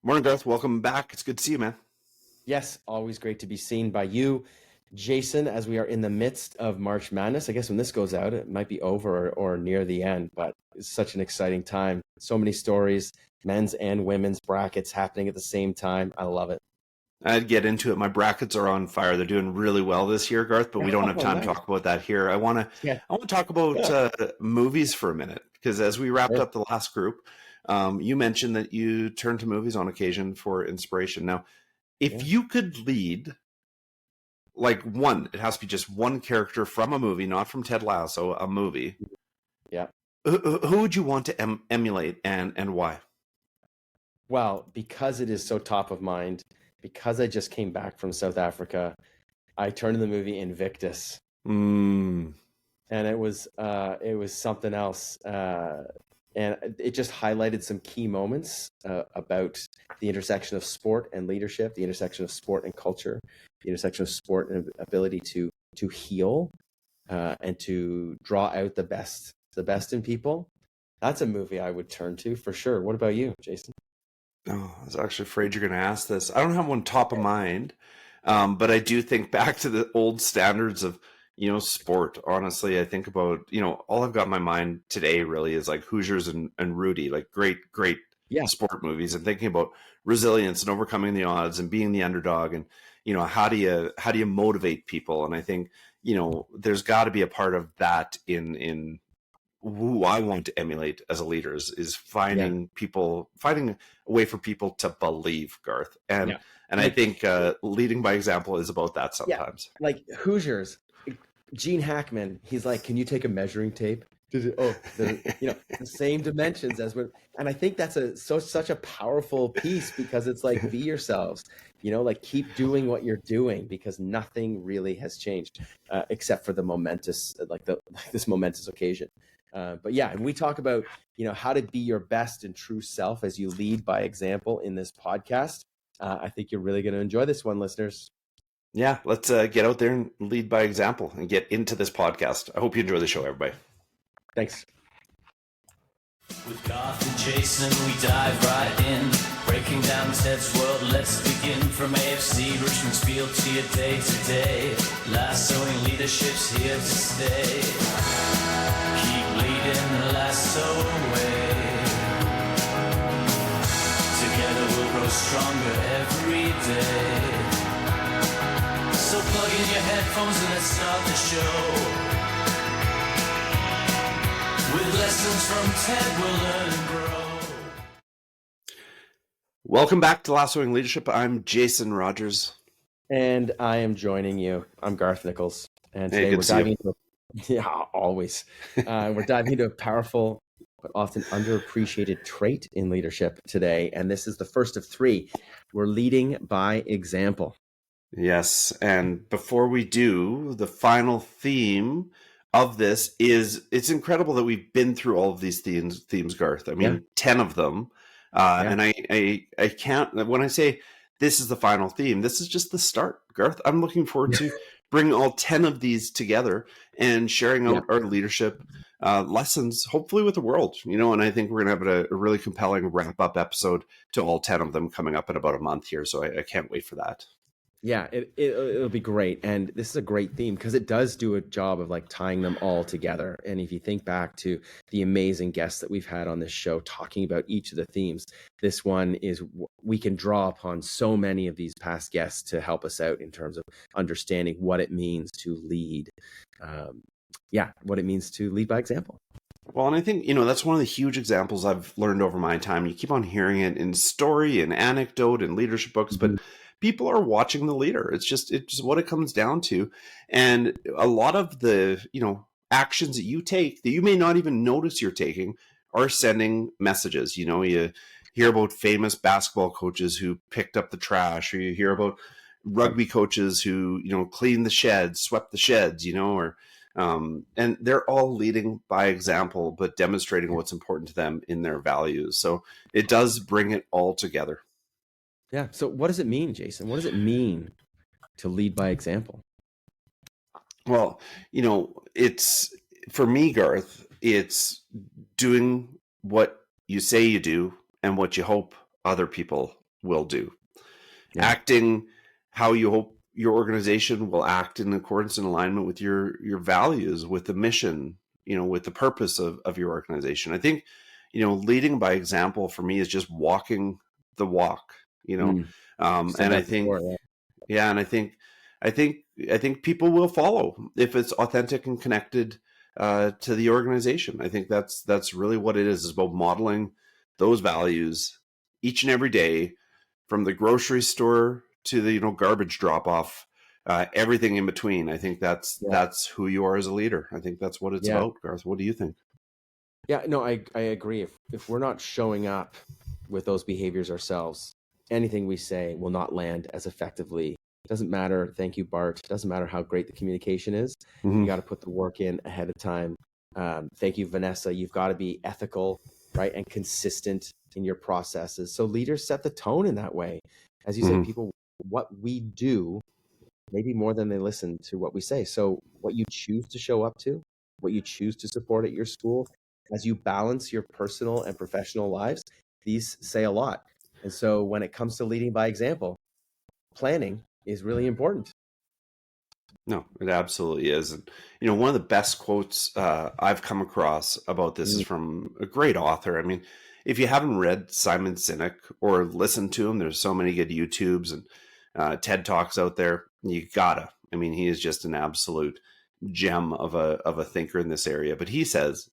Morning, Garth. Welcome back. It's good to see you, man. Yes, always great to be seen by you, Jason, as we are in the midst of March Madness. I guess when this goes out, it might be over or near the end, but it's such an exciting time. So many stories, men's and women's brackets happening at the same time. I love it. I'd get into it. My brackets are on fire. They're doing really well this year, Garth, but we don't have Oh, time to nice. talk about that here. Yeah. I want to talk about Yeah. movies for a minute, because as we wrapped Sure. up the last group, you mentioned that you turn to movies on occasion for inspiration. Now, if Yeah. you could lead it has to be just one character from a movie, not from Ted Lasso, a movie. Yeah. Who would you want to emulate and why? Well, because it is so top of mind, because I just came back from South Africa, I turned to the movie Invictus. Mm. And it was something else, and it just highlighted some key moments about the intersection of sport and leadership, the intersection of sport and culture, the intersection of sport and ability to heal and to draw out the best in people. That's a movie I would turn to for sure. What about you, Jason? Oh, I was actually afraid you're going to ask this. I don't have one top of mind, but I do think back to the old standards of, sport. Honestly, I think about, all I've got in my mind today really is like Hoosiers and Rudy, like great, great Yeah. sport movies, and thinking about resilience and overcoming the odds and being the underdog, and how do you motivate people? And I think there's got to be a part of that in who I want to emulate as a leader is finding a way for people to believe, Garth. And Yeah. I Like, think leading by example is about that yeah, sometimes. like Hoosiers, Gene Hackman, he's like, can you take a measuring tape? The same dimensions as when, and I think that's such a powerful piece, because it's like, be yourselves, like keep doing what you're doing, because nothing really has changed except for the momentous, this momentous occasion. But yeah, and we talk about, how to be your best and true self as you lead by example in this podcast. I think you're really going to enjoy this one, listeners. Yeah, let's get out there and lead by example and get into this podcast. I hope you enjoy the show, everybody. Thanks. With Garth and Jason, we dive right in, breaking down Ted's world. Let's begin from AFC, Richmond's field to your day to day. Last Sowing Leadership's here to stay. Keep leading the lasso way. Together we'll grow stronger every day. So plug in your headphones and let's start the show. With lessons from Ted, we'll learn and grow. Welcome back to Last Sowing Leadership. I'm Jason Rogers. And I am joining you. I'm Garth Nichols. And today we're diving into always. We're diving into a powerful but often underappreciated trait in leadership today. And this is the first of three. We're leading by example. Yes, and before we do, the final theme of this is, it's incredible that we've been through all of these themes, Garth. I mean, 10 of them. And I can't, when I say this is the final theme, this is just the start, Garth. I'm looking forward to bringing all 10 of these together and sharing out our leadership lessons, hopefully with the world, and I think we're going to have a really compelling wrap-up episode to all 10 of them coming up in about a month here. So I can't wait for that. Yeah, it'll be great. And this is a great theme because it does do a job of like tying them all together. And if you think back to the amazing guests that we've had on this show talking about each of the themes, this one is, we can draw upon so many of these past guests to help us out in terms of understanding what it means to lead. What it means to lead by example. Well, and I think, that's one of the huge examples I've learned over my time. You keep on hearing it in story and anecdote and leadership books, but people are watching the leader. It's what it comes down to. And a lot of the, actions that you take that you may not even notice you're taking are sending messages. You hear about famous basketball coaches who picked up the trash, or you hear about rugby coaches who, cleaned the sheds, swept the sheds, and they're all leading by example, but demonstrating what's important to them in their values. So it does bring it all together. Yeah. So what does it mean, Jason? What does it mean to lead by example? Well, it's, for me, Garth, it's doing what you say you do and what you hope other people will do. Yeah. Acting how you hope your organization will act in accordance and alignment with your values, with the mission, with the purpose of your organization. I think, leading by example for me is just walking the walk, Said and I that think, before, yeah, and I think people will follow if it's authentic and connected to the organization. I think that's really what it is. It's about modeling those values each and every day, from the grocery store to the garbage drop off, everything in between. I think that's who you are as a leader. I think that's what it's about. Garth, what do you think? Yeah, no, I agree. If we're not showing up with those behaviors ourselves, anything we say will not land as effectively. It doesn't matter. Thank you, Bart. It doesn't matter how great the communication is. Mm-hmm. You got to put the work in ahead of time. Thank you, Vanessa. You've got to be ethical, right, and consistent in your processes. So leaders set the tone in that way. As you said, people, what we do, maybe more than they listen to what we say. So what you choose to show up to, what you choose to support at your school, as you balance your personal and professional lives, these say a lot. And so when it comes to leading by example, planning is really important. No, it absolutely is. And, one of the best quotes I've come across about this is from a great author. I mean, if you haven't read Simon Sinek or listened to him, there's so many good YouTubes and TED Talks out there. You gotta. I mean, he is just an absolute gem of a thinker in this area. But he says,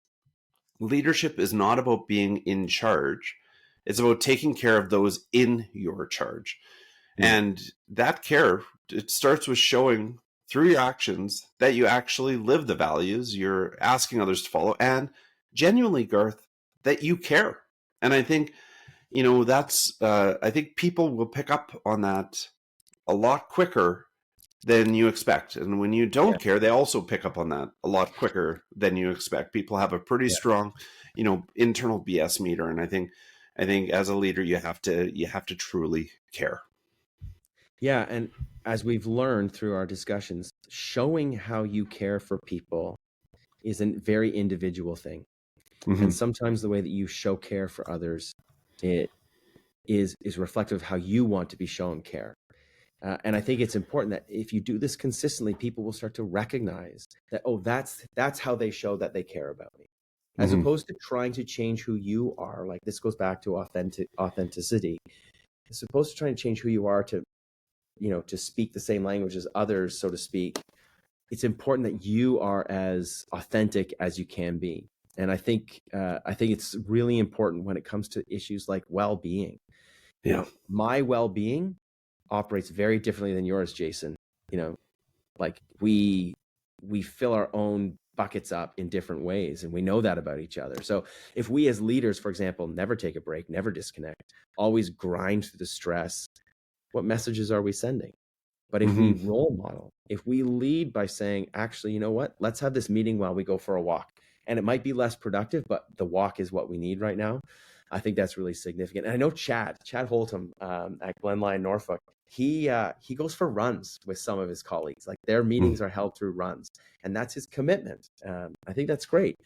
leadership is not about being in charge. It's about taking care of those in your charge. And that care, it starts with showing through your actions that you actually live the values you're asking others to follow, and genuinely, Garth, that you care. And I think, that's, I think people will pick up on that a lot quicker than you expect. And when you don't care, they also pick up on that a lot quicker than you expect. People have a pretty strong, internal BS meter. And I think as a leader, you have to truly care. Yeah. And as we've learned through our discussions, showing how you care for people is a very individual thing. Mm-hmm. And sometimes the way that you show care for others, it is reflective of how you want to be shown care. And I think it's important that if you do this consistently, people will start to recognize that, oh, that's how they show that they care about me. As opposed to trying to change who you are. Like, this goes back to authenticity. As opposed to trying to change who you are to, to speak the same language as others, so to speak. It's important that you are as authentic as you can be. And I think it's really important when it comes to issues like well-being. My well-being operates very differently than yours, Jason. Like we fill our own buckets up in different ways, and we know that about each other. So if we as leaders, for example, never take a break, never disconnect, always grind through the stress, what messages are we sending? But if we role model, if we lead by saying, actually, you know what, let's have this meeting while we go for a walk. And it might be less productive, but the walk is what we need right now. I think that's really significant. And I know Chad Holtham at Glenlyon, Norfolk, he goes for runs with some of his colleagues. Like, their meetings are held through runs, and that's his commitment. I think that's great.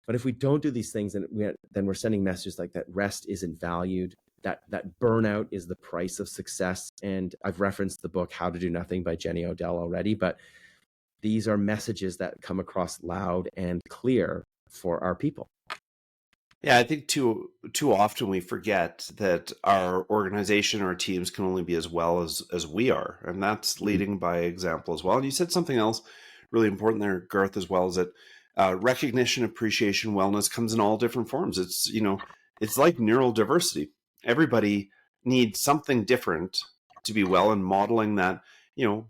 But if we don't do these things, then we're sending messages like that rest isn't valued, that burnout is the price of success. And I've referenced the book How to Do Nothing by Jenny Odell already, but these are messages that come across loud and clear for our people. Yeah, I think too often we forget that our organization or teams can only be as well as we are, and that's leading by example as well. And you said something else really important there, Garth, as well, is that recognition, appreciation, wellness comes in all different forms. It's it's like neurodiversity. Everybody needs something different to be well, and modeling that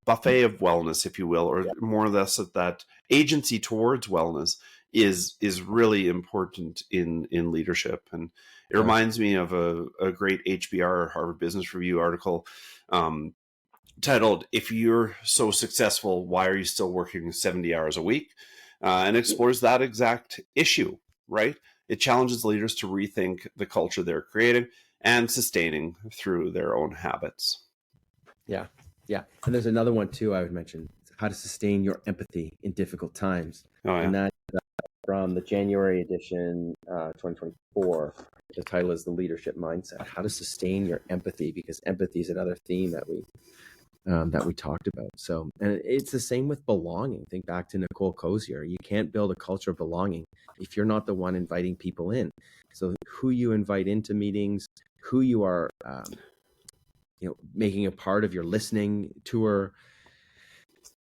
buffet of wellness, if you will, or more or less that agency towards wellness is really important in leadership. And it reminds me of a great HBR, Harvard Business Review article titled, "If You're So Successful, Why Are You Still Working 70 Hours a Week?" And explores that exact issue, right? It challenges leaders to rethink the culture they're creating and sustaining through their own habits. Yeah. And there's another one too I would mention: how to sustain your empathy in difficult times. And that from the January edition, 2024. the title is The Leadership Mindset, how to sustain your empathy, because empathy is another theme that we talked about. So, and it's the same with belonging. Think back to Nicole Cozier. You can't build a culture of belonging if you're not the one inviting people in. So who you invite into meetings, who you are, making a part of your listening tour,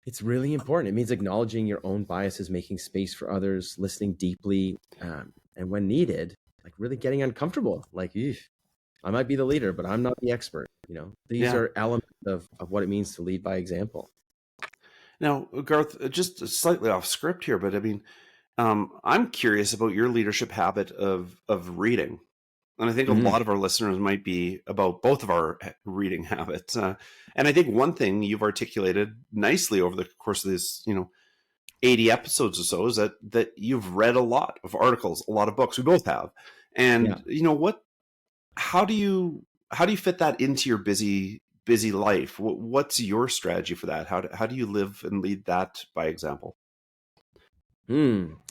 it's really important. It means acknowledging your own biases, making space for others, listening deeply, and when needed, like really getting uncomfortable. Like, I might be the leader, but I'm not the expert. These are elements of what it means to lead by example. Now, Garth, just slightly off script here, but I mean, I'm curious about your leadership habit of reading. And I think a lot of our listeners might be about both of our reading habits. And I think one thing you've articulated nicely over the course of this, 80 episodes or so is that you've read a lot of articles, a lot of books. We both have. And how do you fit that into your busy life? What's your strategy for that? How do you live and lead that by example? Well,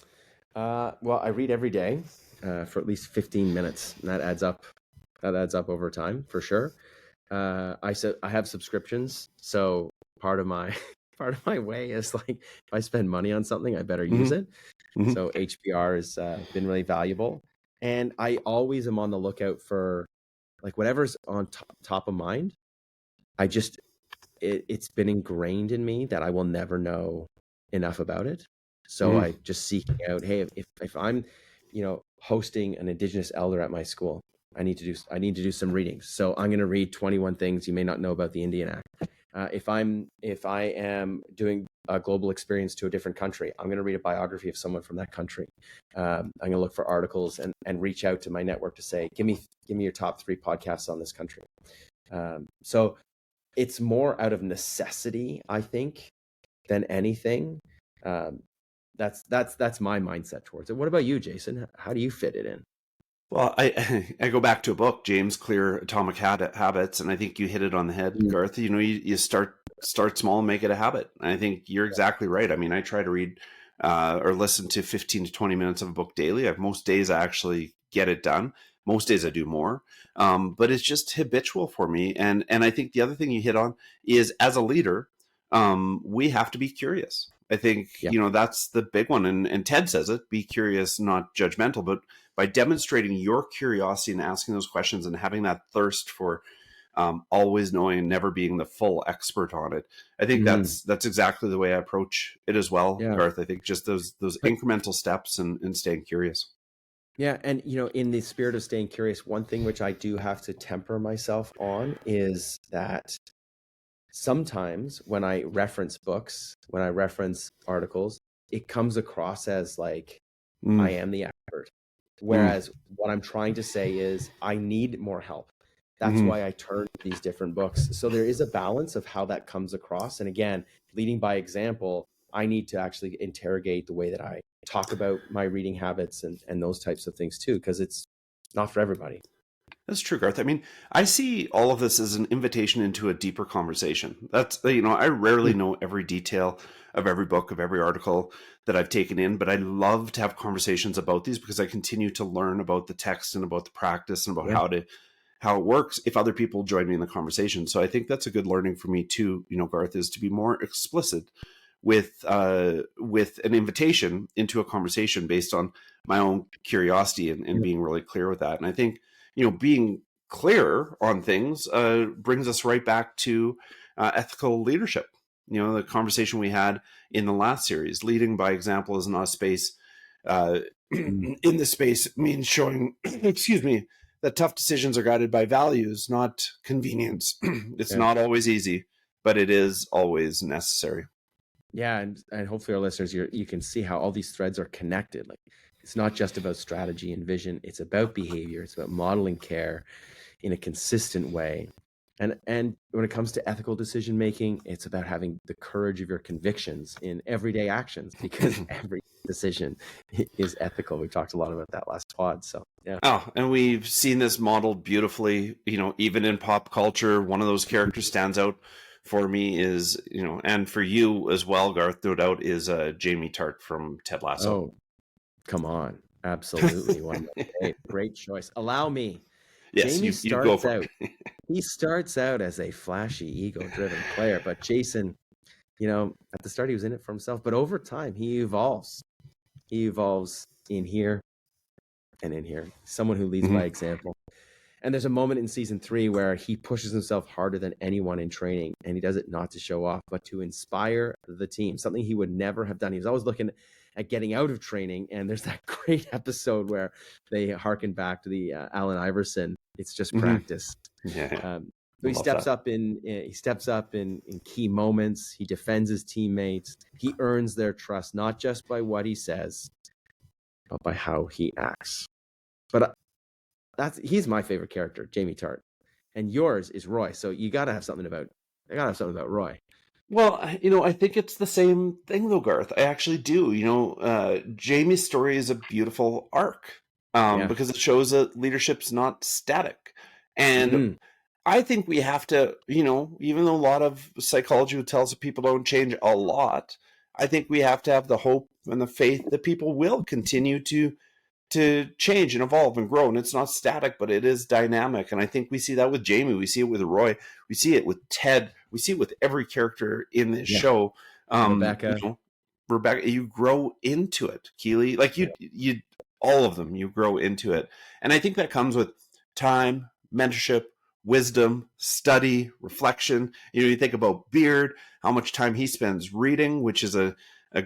I read every day for at least 15 minutes, and that adds up over time for sure. I have subscriptions, so part of my way is like, if I spend money on something, I better use it. So HBR has been really valuable, and I always am on the lookout for like whatever's on top of mind. It's been ingrained in me that I will never know enough about it. So I just seeking out, hey, if I'm, hosting an Indigenous elder at my school, I need to do some readings. So I'm going to read 21 things you may not know about the Indian Act. If I am doing a global experience to a different country, I'm going to read a biography of someone from that country. I'm going to look for articles and reach out to my network to say, give me your top 3 podcasts on this country. So it's more out of necessity, I think, than anything. That's my mindset towards it. What about you, Jason? How do you fit it in? Well, I go back to a book, James Clear, Atomic Habits, and I think you hit it on the head, Garth. You start small and make it a habit. And I think you're exactly right. I mean, I try to read or listen to 15 to 20 minutes of a book daily. Most days I actually get it done. Most days I do more, but it's just habitual for me. And I think the other thing you hit on is, as a leader, we have to be curious. I think, that's the big one. And Ted says it, be curious, not judgmental, but by demonstrating your curiosity and asking those questions and having that thirst for always knowing and never being the full expert on it. I think that's exactly the way I approach it as well, Garth. I think just those incremental steps and staying curious. Yeah. And, in the spirit of staying curious, one thing which I do have to temper myself on is that sometimes when I reference books, when I reference articles, it comes across as like, I am the expert. Whereas what I'm trying to say is I need more help. That's why I turn to these different books. So there is a balance of how that comes across. And again, leading by example, I need to actually interrogate the way that I talk about my reading habits and those types of things too, because it's not for everybody. That's true, Garth. I mean, I see all of this as an invitation into a deeper conversation. That's, I rarely know every detail of every book, of every article that I've taken in, but I love to have conversations about these because I continue to learn about the text and about the practice and about how it works if other people join me in the conversation. So I think that's a good learning for me too, Garth, is to be more explicit with an invitation into a conversation based on my own curiosity and being really clear with that. And I think, being clear on things brings us right back to ethical leadership. The conversation we had in the last series, leading by example is not a space. In this space, it means showing, that tough decisions are guided by values, not convenience. It's not always easy, but it is always necessary. Yeah, and hopefully our listeners, you can see how all these threads are connected. Like, it's not just about strategy and vision. It's about behavior. It's about modeling care in a consistent way. And when it comes to ethical decision making, it's about having the courage of your convictions in everyday actions, because every decision is ethical. We talked a lot about that last pod. So yeah. Oh, and we've seen this modeled beautifully. Even in pop culture, one of those characters stands out for me is, and for you as well, Garth, no doubt, is Jamie Tart from Ted Lasso. Oh, come on. Absolutely. Great choice. Allow me. Yes, Jamie you go starts for out. it. He starts out as a flashy, ego-driven player, but Jason, at the start he was in it for himself, but over time he evolves. He evolves in here and in here. Someone who leads by example. And there's a moment in season 3 where he pushes himself harder than anyone in training, and he does it not to show off, but to inspire the team, something he would never have done. He was always looking at getting out of training, and there's that great episode where they harken back to the Allen Iverson, it's just practice. Yeah. So he steps up in key moments. He defends his teammates. He earns their trust, not just by what he says, but by how he acts. But he's my favorite character, Jamie Tart, and yours is Roy. So I gotta have something about Roy. Well, I think it's the same thing though, Garth. I actually do. Jamie's story is a beautiful arc because it shows that leadership's not static. And I think we have to, even though a lot of psychology tells us people don't change a lot, I think we have to have the hope and the faith that people will continue to change and evolve and grow. And it's not static, but it is dynamic. And I think we see that with Jamie. We see it with Roy. We see it with Ted. We see it with every character in this show. Rebecca, you grow into it. Keely, like you, all of them, you grow into it. And I think that comes with time, mentorship, wisdom, study, reflection. You think about Beard, how much time he spends reading, which is a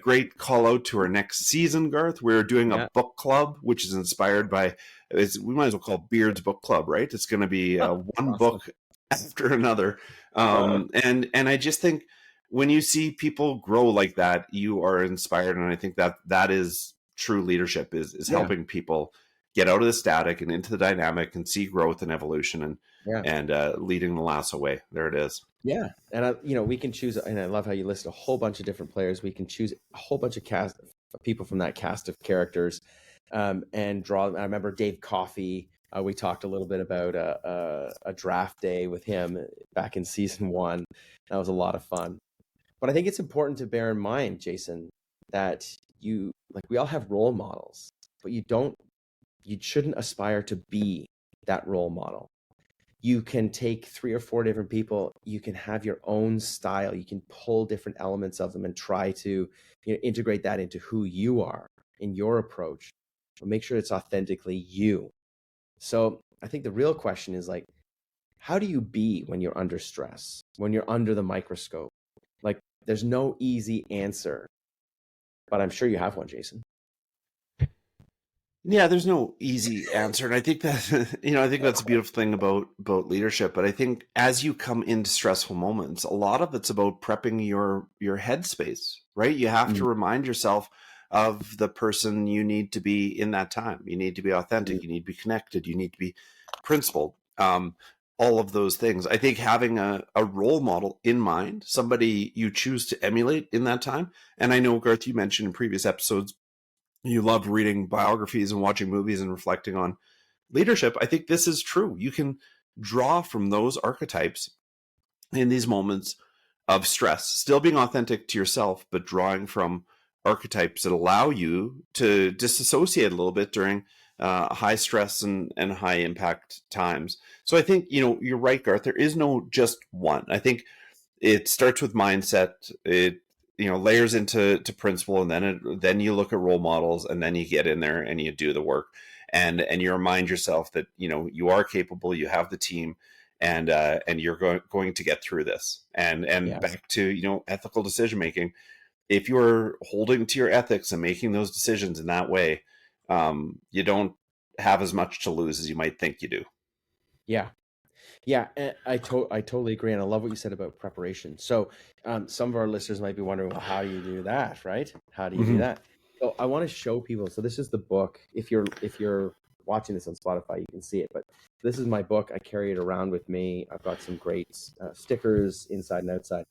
great call out to our next season, Garth. We're doing a book club, which is inspired by, we might as well call Beard's Book Club, right? It's going to be one book after another. And I just think when you see people grow like that, you are inspired. And I think that is true leadership is helping people get out of the static and into the dynamic and see growth and evolution and leading the lasso way. There it is. Yeah. And, we can choose, and I love how you list a whole bunch of different players. We can choose a whole bunch of people from that cast of characters and draw them. I remember Dave Coffey. We talked a little bit about a draft day with him back in season 1. That was a lot of fun. But I think it's important to bear in mind, Jason, that we all have role models, but you shouldn't aspire to be that role model. You can take 3 or 4 different people. You can have your own style. You can pull different elements of them and try to integrate that into who you are in your approach. But make sure it's authentically you. So I think the real question is how do you be when you're under stress, when you're under the microscope? There's no easy answer, but I'm sure you have one, Jason. Yeah, there's no easy answer. And I think that, I think that's a beautiful thing about leadership. But I think as you come into stressful moments, a lot of it's about prepping your headspace, right? You have to remind yourself of the person you need to be in that time. You need to be authentic. You need to be connected. You need to be principled. All of those things. I think having a role model in mind, somebody you choose to emulate in that time. And I know, Garth, you mentioned in previous episodes, you love reading biographies and watching movies and reflecting on leadership. I think this is true. You can draw from those archetypes in these moments of stress, still being authentic to yourself, but drawing from archetypes that allow you to disassociate a little bit during high stress and high impact times. So I think, you're right, Garth. There is no just one. I think it starts with mindset. It layers into principle, and then you look at role models, and then you get in there and you do the work, and you remind yourself that you are capable, you have the team, and you're going to get through this. And back to ethical decision making. If you're holding to your ethics and making those decisions in that way, you don't have as much to lose as you might think you do. Yeah, I totally agree, and I love what you said about preparation. So, some of our listeners might be wondering, well, how do you do that, right? How do you do that? So, I want to show people. So, this is the book. If you're watching this on Spotify, you can see it. But this is my book. I carry it around with me. I've got some great stickers inside and outside.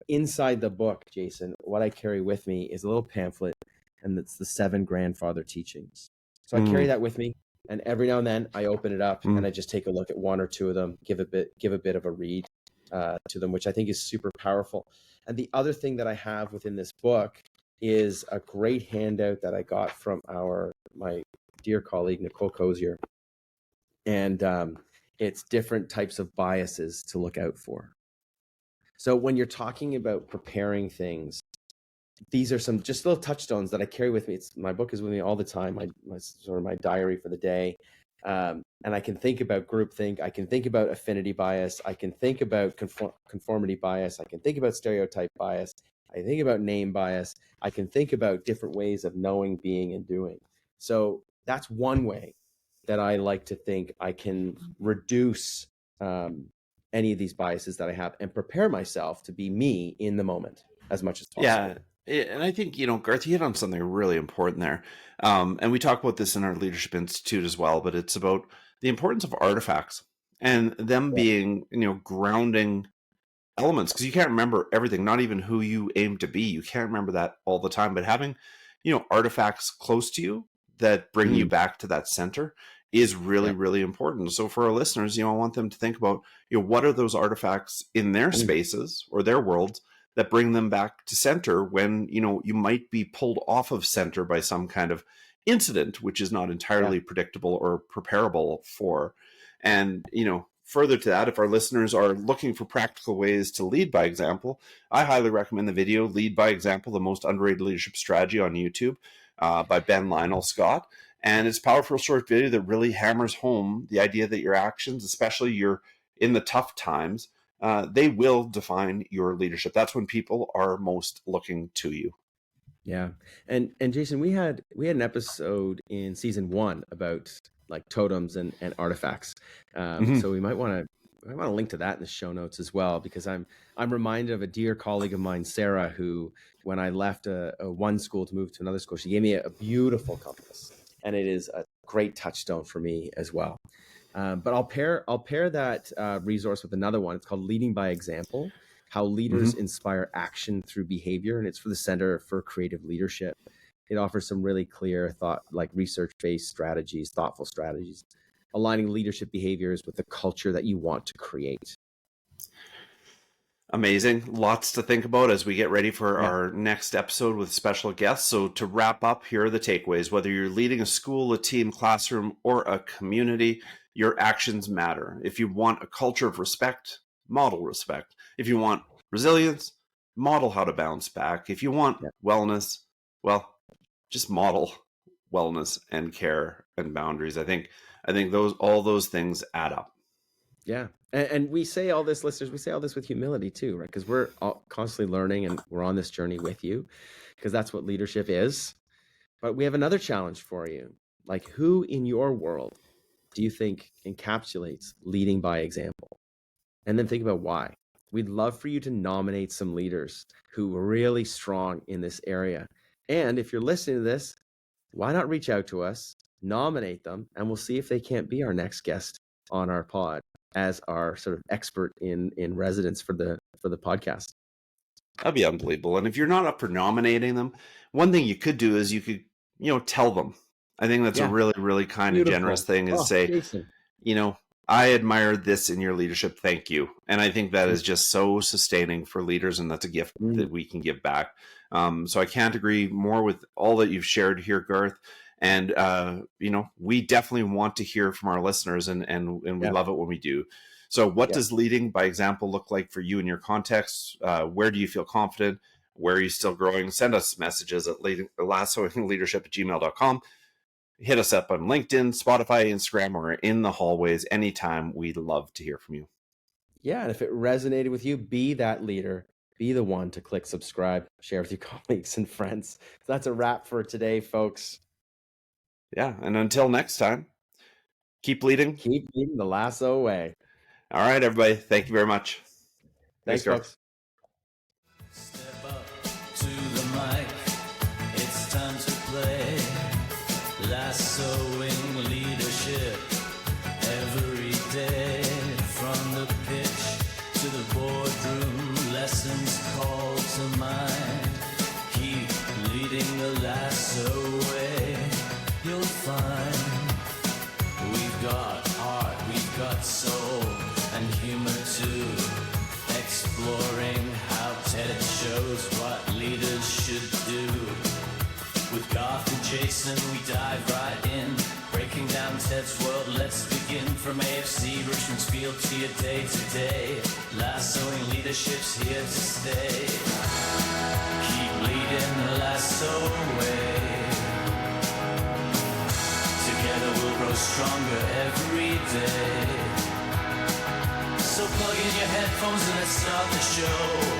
Inside the book, Jason, what I carry with me is a little pamphlet, and it's the 7 grandfather teachings. So I carry that with me. And every now and then I open it up and I just take a look at 1 or 2 of them, give a bit of a read to them, which I think is super powerful. And the other thing that I have within this book is a great handout that I got from my dear colleague, Nicole Cozier. And it's different types of biases to look out for. So when you're talking about preparing things, these are some just little touchstones that I carry with me. My book is with me all the time, my sort of my diary for the day. And I can think about groupthink. I can think about affinity bias. I can think about conformity bias. I can think about stereotype bias. I think about name bias. I can think about different ways of knowing, being, and doing. So that's one way that I like to think I can reduce any of these biases that I have and prepare myself to be me in the moment as much as possible. Yeah. And I think, Garth, you hit on something really important there. And we talk about this in our Leadership Institute as well, but it's about the importance of artifacts and them being, grounding elements, because you can't remember everything, not even who you aim to be. You can't remember that all the time, but having, artifacts close to you that bring you back to that center is really, really important. So for our listeners, I want them to think about, what are those artifacts in their spaces or their worlds that bring them back to center when, you might be pulled off of center by some kind of incident, which is not entirely predictable or preparable for. And, further to that, if our listeners are looking for practical ways to lead by example, I highly recommend the video Lead by Example, the Most Underrated Leadership Strategy on YouTube by Ben Lionel Scott. And it's a powerful short video that really hammers home the idea that your actions, especially in the tough times, they will define your leadership. That's when people are most looking to you. Yeah. And Jason, we had an episode in season 1 about like totems and artifacts. So we might want to link to that in the show notes as well, because I'm reminded of a dear colleague of mine, Sarah, who, when I left a one school to move to another school, she gave me a beautiful compass, and it is a great touchstone for me as well. But I'll pair that resource with another one. It's called Leading by Example: How Leaders Inspire Action Through Behavior, and it's for the Center for Creative Leadership. It offers some really clear research-based strategies, thoughtful strategies, aligning leadership behaviors with the culture that you want to create. Amazing. Lots to think about as we get ready for our next episode with special guests. So to wrap up, here are the takeaways. Whether you're leading a school, a team, classroom, or a community, your actions matter. If you want a culture of respect, model respect. If you want resilience, model how to bounce back. If you want wellness, well, just model wellness and care and boundaries. I think all those things add up. Yeah. And we say all this, listeners, we say all this with humility too, right? Because we're constantly learning and we're on this journey with you, because that's what leadership is. But we have another challenge for you. Like, who in your world do you think encapsulates leading by example? And then think about why. We'd love for you to nominate some leaders who are really strong in this area. And if you're listening to this, why not reach out to us, nominate them, and we'll see if they can't be our next guest on our pod as our sort of expert in residence for the podcast. That'd be unbelievable. And if you're not up for nominating them, one thing you could do is you could, tell them. I think that's a really, really kind of generous thing, is say, Jason, I admire this in your leadership. Thank you. And I think that is just so sustaining for leaders, and that's a gift that we can give back. So I can't agree more with all that you've shared here, Garth. And, we definitely want to hear from our listeners, and we love it when we do. So what does leading by example look like for you in your context? Where do you feel confident? Where are you still growing? Send us messages at lastsowingleadership@gmail.com. Hit us up on LinkedIn, Spotify, Instagram, or in the hallways anytime. We'd love to hear from you. Yeah. And if it resonated with you, be that leader. Be the one to click subscribe, share with your colleagues and friends. So that's a wrap for today, folks. Yeah. And until next time, keep leading. Keep leading the lasso way. All right, everybody. Thank you very much. Thanks, folks. Step up to the mic. It's time to play. Last Sowing Leadership. Every day, from the pitch to the boardroom, lessons call to mind. Keep leading the lasso way. You'll find we've got heart, we've got soul, and humor too. Exploring how TED shows what leaders should do. With Garth and Jason, we dive right in. from AFC Richmond's field to your day to day. Last Sowing Leadership's here to stay. Keep leading the lasso way. Together we'll grow stronger every day. So plug in your headphones and let's start the show.